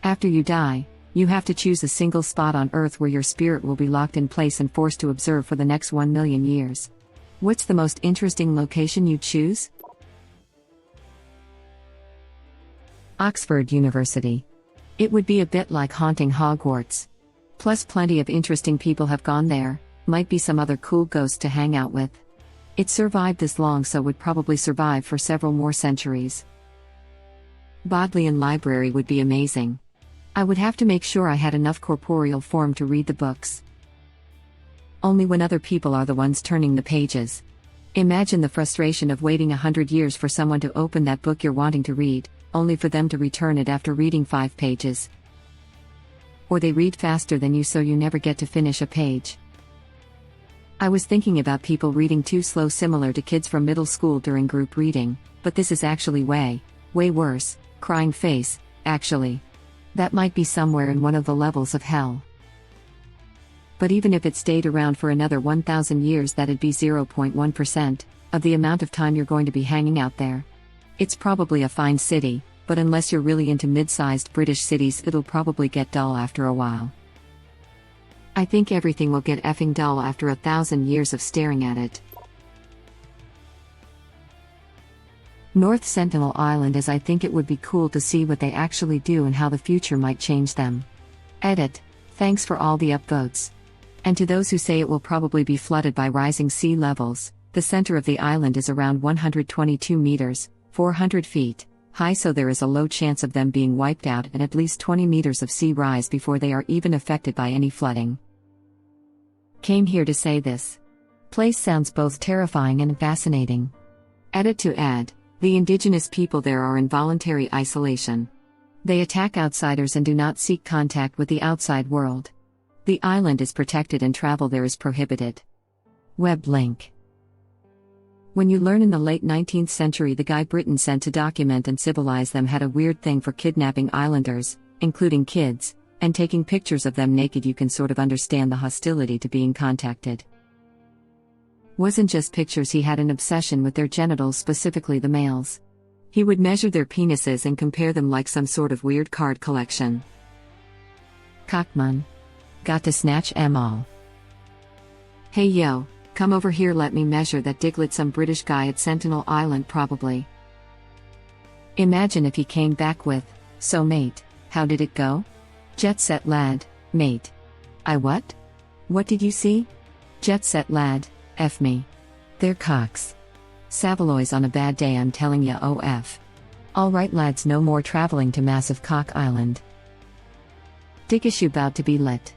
After you die, you have to choose a single spot on Earth where your spirit will be locked in place and forced to observe for the next 1 million years. What's the most interesting location you'd choose? Oxford University. It would be a bit like haunting Hogwarts. Plus plenty of interesting people have gone there, might be some other cool ghosts to hang out with. It survived this long, so would probably survive for several more centuries. Bodleian Library would be amazing. I would have to make sure I had enough corporeal form to read the books. Only when other people are the ones turning the pages. Imagine the frustration of waiting 100 years for someone to open that book you're wanting to read, only for them to return it after reading 5 pages. Or they read faster than you, so you never get to finish a page. I was thinking about people reading too slow, similar to kids from middle school during group reading, but this is actually way worse. Crying face, actually. That might be somewhere in one of the levels of hell. But even if it stayed around for another 1,000 years, that'd be 0.1% of the amount of time you're going to be hanging out there. It's probably a fine city, but unless you're really into mid-sized British cities, it'll probably get dull after a while. I think everything will get effing dull after 1,000 years of staring at it. North Sentinel Island, as I think it would be cool to see what they actually do and how the future might change them. Edit. Thanks for all the upvotes. And to those who say it will probably be flooded by rising sea levels, the center of the island is around 122 meters, 400 feet, high, so there is a low chance of them being wiped out and at least 20 meters of sea rise before they are even affected by any flooding. Came here to say this. Place sounds both terrifying and fascinating. Edit to add. The indigenous people there are in voluntary isolation. They attack outsiders and do not seek contact with the outside world. The island is protected and travel there is prohibited. Web link. When you learn in the late 19th century the guy Britain sent to document and civilize them had a weird thing for kidnapping islanders, including kids, and taking pictures of them naked, you can sort of understand the hostility to being contacted. Wasn't just pictures, he had an obsession with their genitals, specifically the males. He would measure their penises and compare them like some sort of weird card collection. Cockman. Got to snatch 'em all. Hey yo, come over here, let me measure that diglet. Some British guy at Sentinel Island probably. Imagine if he came back with, so mate, how did it go? Jet set lad, mate. I what? What did you see? Jet set lad. F me. They're cocks. Savaloys on a bad day, I'm telling ya, OF. Alright lads, no more traveling to Massive Cock Island. Dig issue bout to be lit.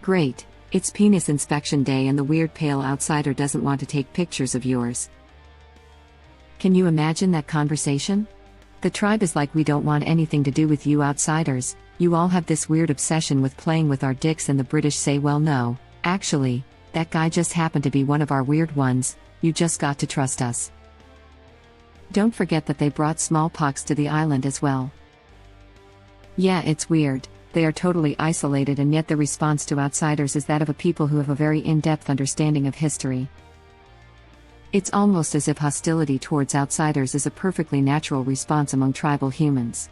Great, it's penis inspection day and the weird pale outsider doesn't want to take pictures of yours. Can you imagine that conversation? The tribe is like, we don't want anything to do with you outsiders, you all have this weird obsession with playing with our dicks, and the British say, well no, actually, that guy just happened to be one of our weird ones, you just got to trust us. Don't forget that they brought smallpox to the island as well. Yeah, it's weird, they are totally isolated, and yet the response to outsiders is that of a people who have a very in-depth understanding of history. It's almost as if hostility towards outsiders is a perfectly natural response among tribal humans.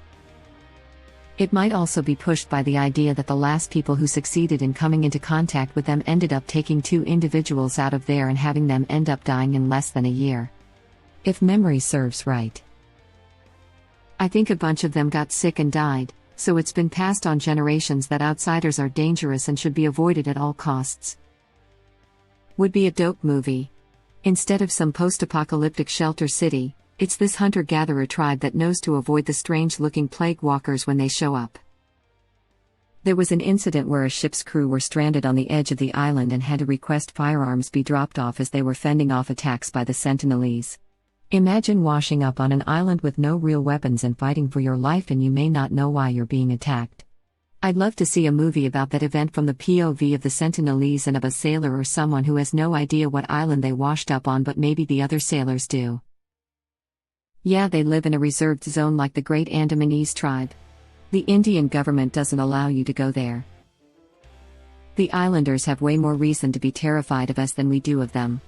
It might also be pushed by the idea that the last people who succeeded in coming into contact with them ended up taking 2 individuals out of there and having them end up dying in less than a year. If memory serves right. I think a bunch of them got sick and died, so it's been passed on generations that outsiders are dangerous and should be avoided at all costs. Would be a dope movie. Instead of some post-apocalyptic shelter city, it's this hunter-gatherer tribe that knows to avoid the strange-looking plague walkers when they show up. There was an incident where a ship's crew were stranded on the edge of the island and had to request firearms be dropped off as they were fending off attacks by the Sentinelese. Imagine washing up on an island with no real weapons and fighting for your life, and you may not know why you're being attacked. I'd love to see a movie about that event from the POV of the Sentinelese and of a sailor or someone who has no idea what island they washed up on, but maybe the other sailors do. Yeah, they live in a reserved zone like the Great Andamanese tribe. The Indian government doesn't allow you to go there. The islanders have way more reason to be terrified of us than we do of them.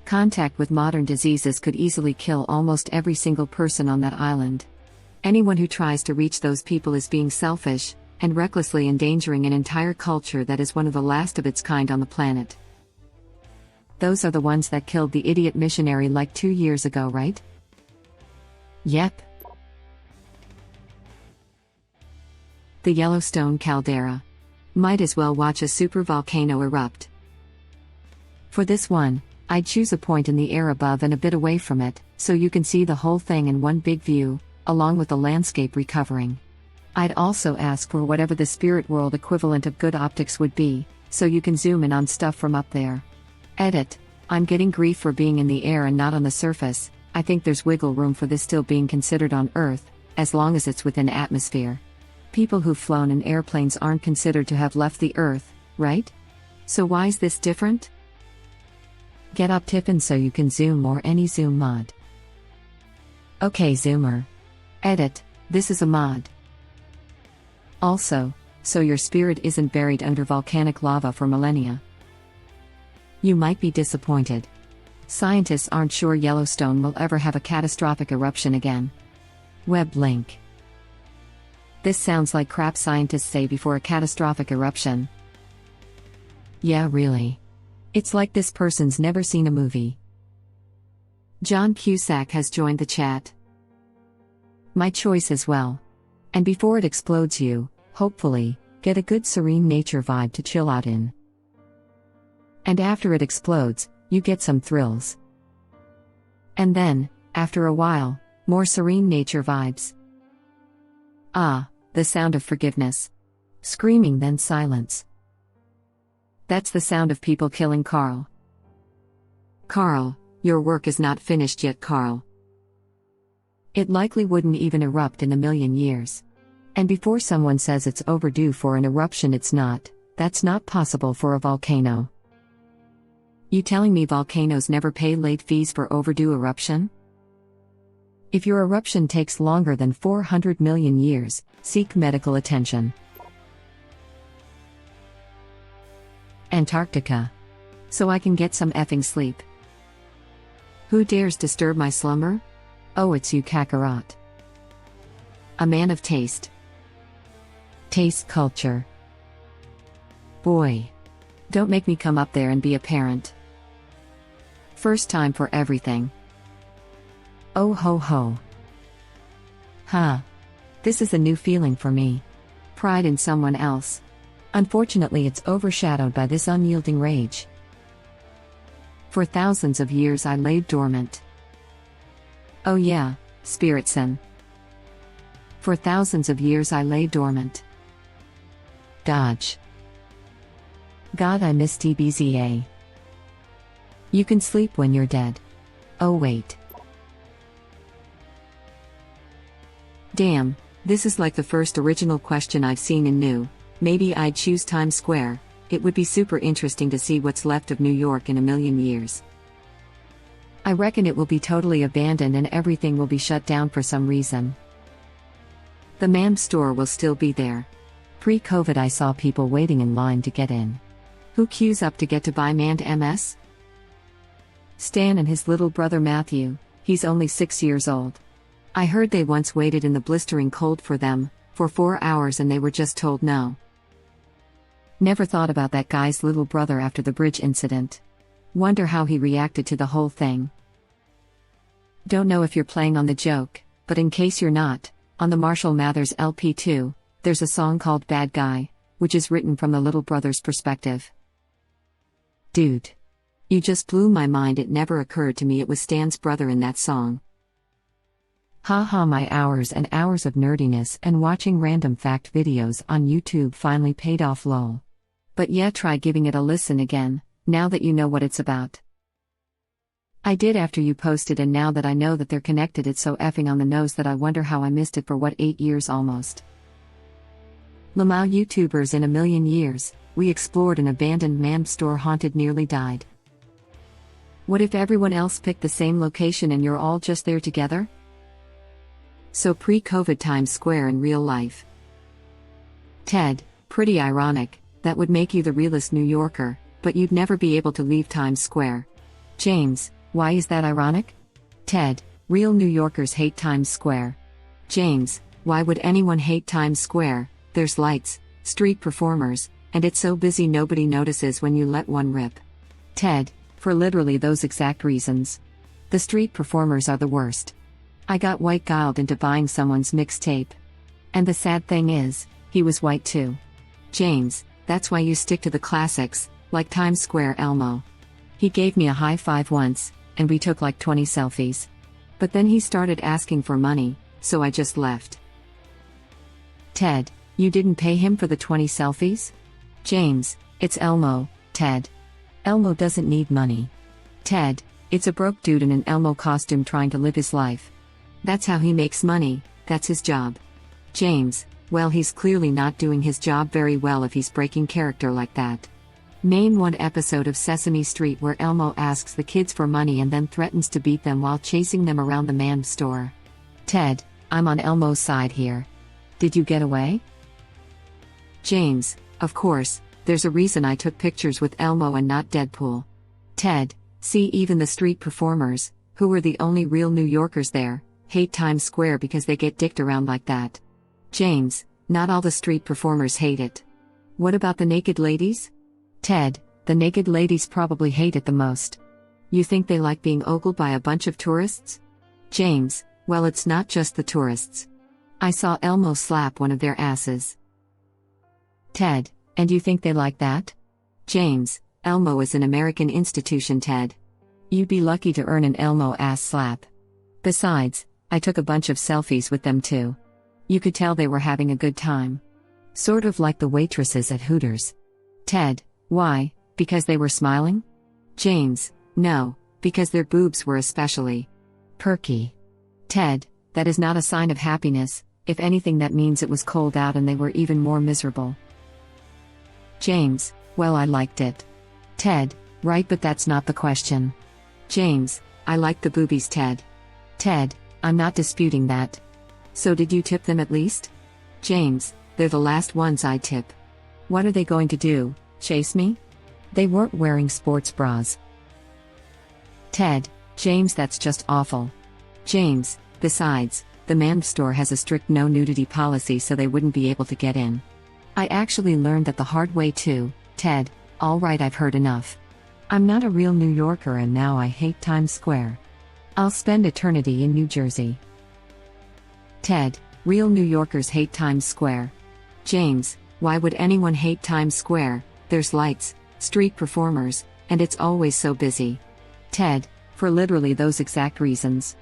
Contact with modern diseases could easily kill almost every single person on that island. Anyone who tries to reach those people is being selfish, and recklessly endangering an entire culture that is one of the last of its kind on the planet. Those are the ones that killed the idiot missionary like 2 years ago, right? Yep. The Yellowstone caldera. Might as well watch a supervolcano erupt. For this one, I'd choose a point in the air above and a bit away from it, so you can see the whole thing in one big view, along with the landscape recovering. I'd also ask for whatever the spirit world equivalent of good optics would be, so you can zoom in on stuff from up there. Edit. I'm getting grief for being in the air and not on the surface. I think there's wiggle room for this still being considered on Earth, as long as it's within atmosphere. People who've flown in airplanes aren't considered to have left the Earth, right? So why is this different? Get up tippin' so you can zoom or any zoom mod. Okay zoomer. Edit, this is a mod. Also, so your spirit isn't buried under volcanic lava for millennia. You might be disappointed. Scientists aren't sure Yellowstone will ever have a catastrophic eruption again. Web link. This sounds like crap scientists say before a catastrophic eruption. Yeah, really. It's like this person's never seen a movie. John Cusack has joined the chat. My choice as well. And before it explodes you, hopefully, get a good serene nature vibe to chill out in. And after it explodes, you get some thrills. And then, after a while, more serene nature vibes. Ah, the sound of forgiveness. Screaming then silence. That's the sound of people killing Carl. Carl, your work is not finished yet, Carl. It likely wouldn't even erupt in a million years. And before someone says it's overdue for an eruption, it's not. That's not possible for a volcano. You telling me volcanoes never pay late fees for overdue eruption? If your eruption takes longer than 400 million years, seek medical attention. Antarctica. So I can get some effing sleep. Who dares disturb my slumber? Oh, it's you, Kakarot. A man of taste. Taste culture. Boy. Don't make me come up there and be a parent. First time for everything. Oh ho ho. Huh. This is a new feeling for me. Pride in someone else. Unfortunately, it's overshadowed by this unyielding rage. For thousands of years I laid dormant. Oh yeah, Spiritson. For thousands of years I lay dormant. Dodge. God, I miss TBZA. You can sleep when you're dead. Oh wait. Damn, this is like the first original question I've seen in new. Maybe I'd choose Times Square. It would be super interesting to see what's left of New York in a million years. I reckon it will be totally abandoned and everything will be shut down for some reason. The MAM store will still be there. Pre-COVID I saw people waiting in line to get in. Who queues up to get to buy MAM'd MS? Stan and his little brother Matthew, he's only 6 years old. I heard they once waited in the blistering cold for them, for 4 hours, and they were just told no. Never thought about that guy's little brother after the bridge incident. Wonder how he reacted to the whole thing. Don't know if you're playing on the joke, but in case you're not, on the Marshall Mathers LP2, there's a song called Bad Guy, which is written from the little brother's perspective. Dude. You just blew my mind. It never occurred to me it was Stan's brother in that song. Haha, my hours and hours of nerdiness and watching random fact videos on YouTube finally paid off, lol. But yeah, try giving it a listen again, now that you know what it's about. I did after you posted, and now that I know that they're connected, it's so effing on the nose that I wonder how I missed it for 8 years almost. Lamau YouTubers in a million years, we explored an abandoned MAM store, haunted, nearly died. What if everyone else picked the same location and you're all just there together? So pre-COVID Times Square in real life. Ted, pretty ironic, that would make you the realest New Yorker, but you'd never be able to leave Times Square. James, why is that ironic? Ted, real New Yorkers hate Times Square. James, why would anyone hate Times Square? There's lights, street performers, and it's so busy nobody notices when you let one rip. Ted, for literally those exact reasons. The street performers are the worst. I got white-guiled into buying someone's mixtape. And the sad thing is, he was white too. James, that's why you stick to the classics, like Times Square Elmo. He gave me a high five once, and we took like 20 selfies. But then he started asking for money, so I just left. Ted, you didn't pay him for the 20 selfies? James, it's Elmo, Ted. Elmo doesn't need money. Ted, it's a broke dude in an Elmo costume trying to live his life. That's how he makes money, that's his job. James, well, he's clearly not doing his job very well if he's breaking character like that. Name one episode of Sesame Street where Elmo asks the kids for money and then threatens to beat them while chasing them around the man store. Ted, I'm on Elmo's side here. Did you get away? James, of course, there's a reason I took pictures with Elmo and not Deadpool. Ted, see, even the street performers, who were the only real New Yorkers there, hate Times Square because they get dicked around like that. James, not all the street performers hate it. What about the naked ladies? Ted, the naked ladies probably hate it the most. You think they like being ogled by a bunch of tourists? James, well, it's not just the tourists. I saw Elmo slap one of their asses. Ted, and you think they like that? James, Elmo is an American institution, Ted. You'd be lucky to earn an Elmo ass slap. Besides, I took a bunch of selfies with them too. You could tell they were having a good time. Sort of like the waitresses at Hooters. Ted, why? Because they were smiling? James, no, because their boobs were especially perky. Ted, that is not a sign of happiness. If anything, that means it was cold out and they were even more miserable. James, well, I liked it. Ted, right, but that's not the question. James, I liked the boobies, Ted. Ted, I'm not disputing that. So did you tip them at least? James, they're the last ones I'd tip. What are they going to do, chase me? They weren't wearing sports bras. Ted, James, that's just awful. James, besides, the man's store has a strict no nudity policy, so they wouldn't be able to get in. I actually learned that the hard way too, Ted. All right, I've heard enough. I'm not a real New Yorker and now I hate Times Square. I'll spend eternity in New Jersey. Ted, real New Yorkers hate Times Square. James, why would anyone hate Times Square? There's lights, street performers, and it's always so busy. Ted, for literally those exact reasons.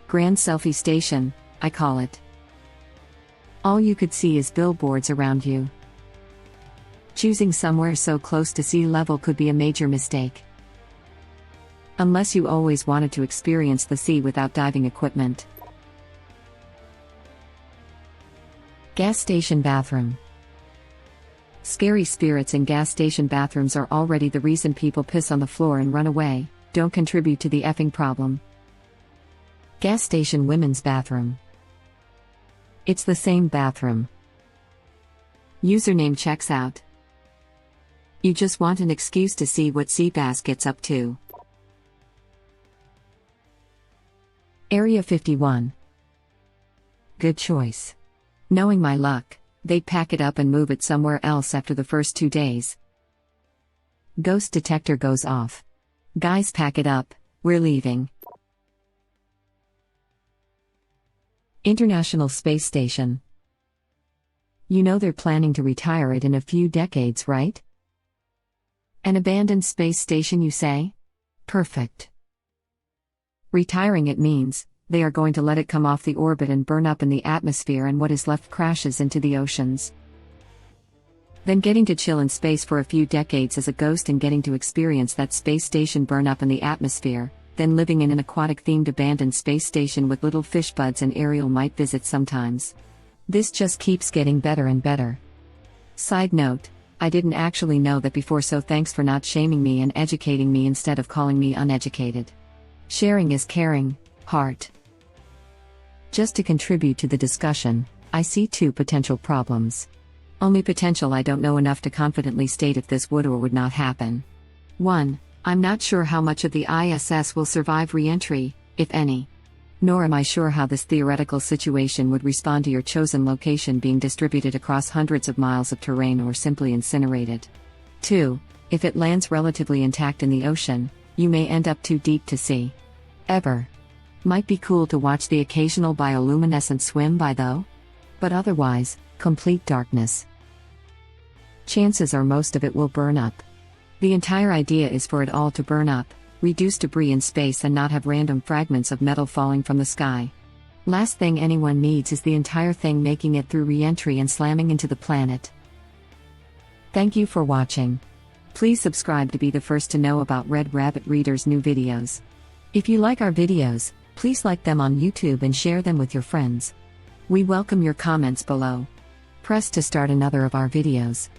Grand Selfie Station, I call it. All you could see is billboards around you. Choosing somewhere so close to sea level could be a major mistake. Unless you always wanted to experience the sea without diving equipment. Gas station bathroom. Scary spirits in gas station bathrooms are already the reason people piss on the floor and run away. Don't contribute to the effing problem. Gas station women's bathroom. It's the same bathroom. Username checks out. You just want an excuse to see what Seabass gets up to. Area 51. Good choice. Knowing my luck, they'd pack it up and move it somewhere else after the first 2 days. Ghost detector goes off. Guys, pack it up, we're leaving. International Space Station. You know they're planning to retire it in a few decades, right? An abandoned space station, you say? Perfect. Retiring it means they are going to let it come off the orbit and burn up in the atmosphere, and what is left crashes into the oceans. Then getting to chill in space for a few decades as a ghost and getting to experience that space station burn up in the atmosphere, then living in an aquatic-themed abandoned space station with little fish buds and Ariel might visit sometimes. This just keeps getting better and better. Side note, I didn't actually know that before, so thanks for not shaming me and educating me instead of calling me uneducated. Sharing is caring, heart. Just to contribute to the discussion, I see 2 potential problems. Only potential. I don't know enough to confidently state if this would or would not happen. 1. I'm not sure how much of the ISS will survive re-entry, if any. Nor am I sure how this theoretical situation would respond to your chosen location being distributed across hundreds of miles of terrain or simply incinerated. 2. If it lands relatively intact in the ocean, you may end up too deep to see. Ever. Might be cool to watch the occasional bioluminescent swim by though. But otherwise, complete darkness. Chances are most of it will burn up. The entire idea is for it all to burn up, reduce debris in space and not have random fragments of metal falling from the sky. Last thing anyone needs is the entire thing making it through re-entry and slamming into the planet. Thank you for watching. Please subscribe to be the first to know about Red Rabbit Reader's new videos. If you like our videos, please like them on YouTube and share them with your friends. We welcome your comments below. Press to start another of our videos.